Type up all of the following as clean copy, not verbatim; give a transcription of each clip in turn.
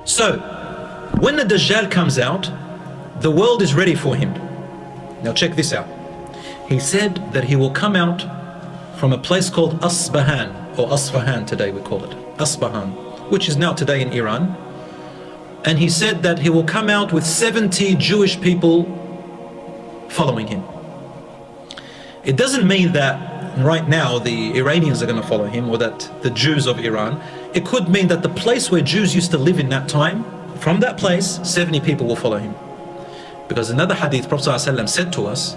So, when the Dajjal comes out, the world is ready for him. Now check this out. He said that he will come out from a place called Asbahan, or Asfahan today we call it, Asbahan, which is now today in Iran. And he said that he will come out with 70 Jewish people following him. It doesn't mean that right now the Iranians are going to follow him, or that the Jews of Iran. It could mean that the place where Jews used to live in that time, from that place, 70 people will follow him. Because another hadith, Prophet ﷺ said to us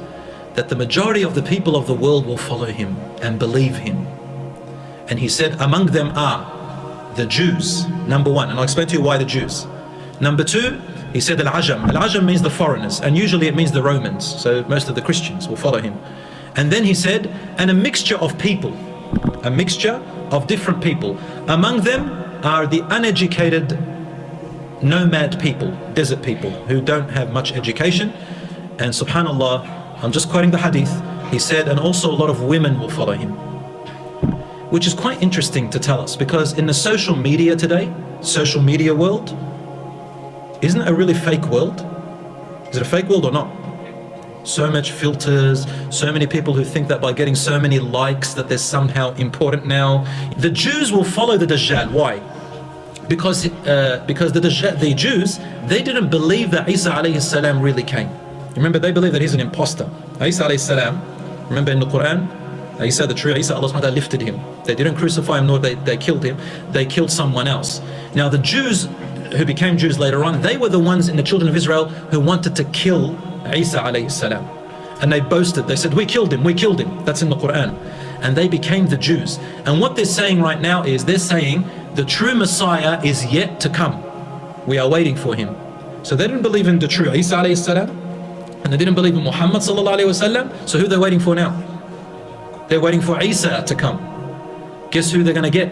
that the majority of the people of the world will follow him and believe him. And he said, among them are the Jews, number one, and I'll explain to you why the Jews. Number two, he said al-Ajam. Al-Ajam means the foreigners, and usually it means the Romans, so most of the Christians will follow him. And then he said, and a mixture of people, a mixture of different people. Among them are the uneducated nomad people, desert people, who don't have much education. And subhanallah, I'm just quoting the hadith, he said, and also a lot of women will follow him. Which is quite interesting to tell us, because in the social media today, social media world, isn't it a really fake world? Is it a fake world or not? So much filters, so many people who think that by getting so many likes that they're somehow important now. The Jews will follow the Dajjal. Why? Because the Jews, they didn't believe that Isa alayhi salam really came. Remember, they believe that he's an imposter. Isa alayhi salam, remember in the Quran, Isa, the true Isa, Allah subhanahu wa ta'ala lifted him. They didn't crucify him, nor they killed him. They killed someone else. Now the Jews who became Jews later on, they were the ones in the children of Israel who wanted to kill Isa alayhi salam. And they boasted, they said, we killed him. That's in the Quran. And they became the Jews. And what they're saying right now is, they're saying the true Messiah is yet to come. We are waiting for him. So they didn't believe in the true Isa alayhi salam, and they didn't believe in Muhammad sallallahu alayhi wasallam. So who they're waiting for now? They're waiting for Isa to come. Guess who they're going to get?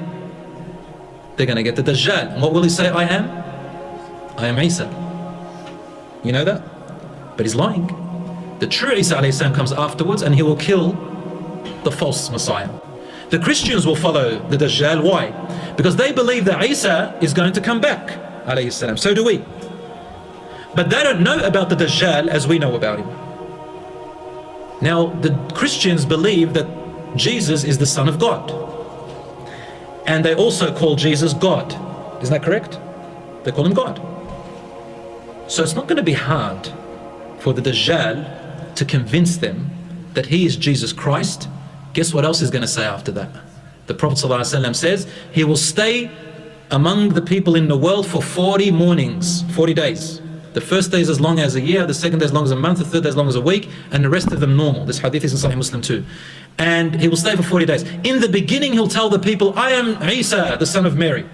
They're going to get the Dajjal. And what will he say? I am Isa. You know that? But he's lying. The true Isa alayhi salam comes afterwards, and he will kill the false Messiah. The Christians will follow the Dajjal. Why? Because they believe that Isa is going to come back alayhi salam. So do we. But they don't know about the Dajjal as we know about him. Now the Christians believe that Jesus is the Son of God, and they also call Jesus God. Isn't that correct? They call him God. So it's not going to be hard for the Dajjal to convince them that he is Jesus Christ. Guess what else he's going to say after that? The Prophet ﷺ says he will stay among the people in the world for 40 mornings, 40 days. The first day is as long as a year, the second day as long as a month, the third day as long as a week, and the rest of them normal. This hadith is in Sahih Muslim too. And he will stay for 40 days. In the beginning he'll tell the people, I am Isa, the son of Mary.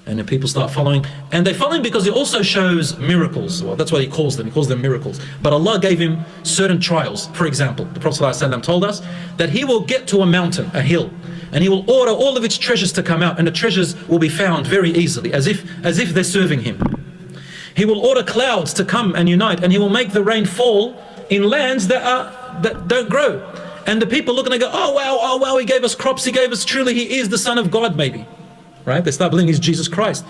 And then people start following, and they follow him because he also shows miracles. Well, that's what he calls them. He calls them miracles. But Allah gave him certain trials. For example, the Prophet ﷺ told us that he will get to a mountain, a hill, and he will order all of its treasures to come out, and the treasures will be found very easily, as if they're serving him. He will order clouds to come and unite, and he will make the rain fall in lands that don't grow. And the people look and they go, oh wow, he gave us crops, he gave us, truly he is the Son of God, maybe. Right? They start believing he's Jesus Christ.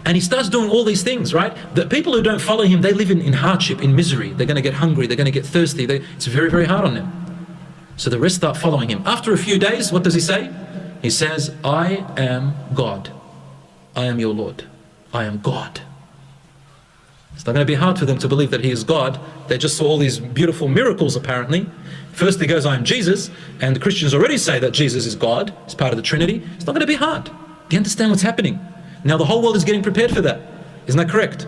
And he starts doing all these things, right? The people who don't follow him, they live in hardship, in misery. They're going to get hungry, they're going to get thirsty. It's very, very hard on them. So the rest start following him. After a few days, what does he say? He says, I am God. I am your Lord. I am God. It's not going to be hard for them to believe that he is God. They just saw all these beautiful miracles apparently. First he goes, I am Jesus, and the Christians already say that Jesus is God. It's part of the Trinity. It's not going to be hard. Do you understand what's happening? Now the whole world is getting prepared for that. Isn't that correct?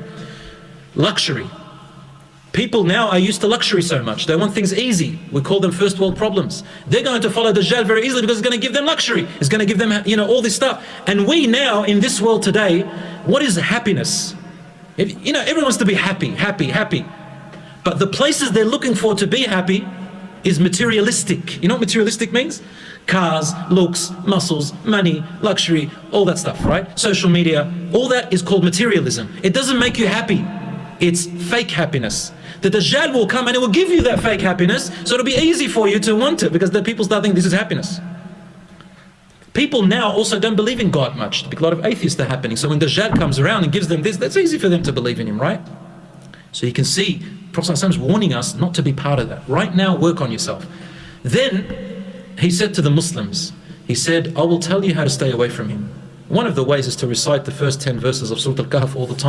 Luxury. People now are used to luxury so much. They want things easy. We call them first world problems. They're going to follow the Dajjal very easily because it's going to give them luxury. It's going to give them, all this stuff. And we now, in this world today, what is happiness? Everyone wants to be happy. But the places they're looking for to be happy is materialistic. You know what materialistic means? Cars, looks, muscles, money, luxury, all that stuff, right? Social media, all that is called materialism. It doesn't make you happy. It's fake happiness. The Dajjal will come and it will give you that fake happiness, so it'll be easy for you to want it because the people start thinking this is happiness. People now also don't believe in God much. A lot of atheists are happening. So when Dajjal comes around and gives them this, that's easy for them to believe in him, right? So you can see Prophet ﷺ is warning us not to be part of that. Right now, work on yourself. Then he said to the Muslims, he said, I will tell you how to stay away from him. One of the ways is to recite the first 10 verses of Surah Al-Kahf all the time.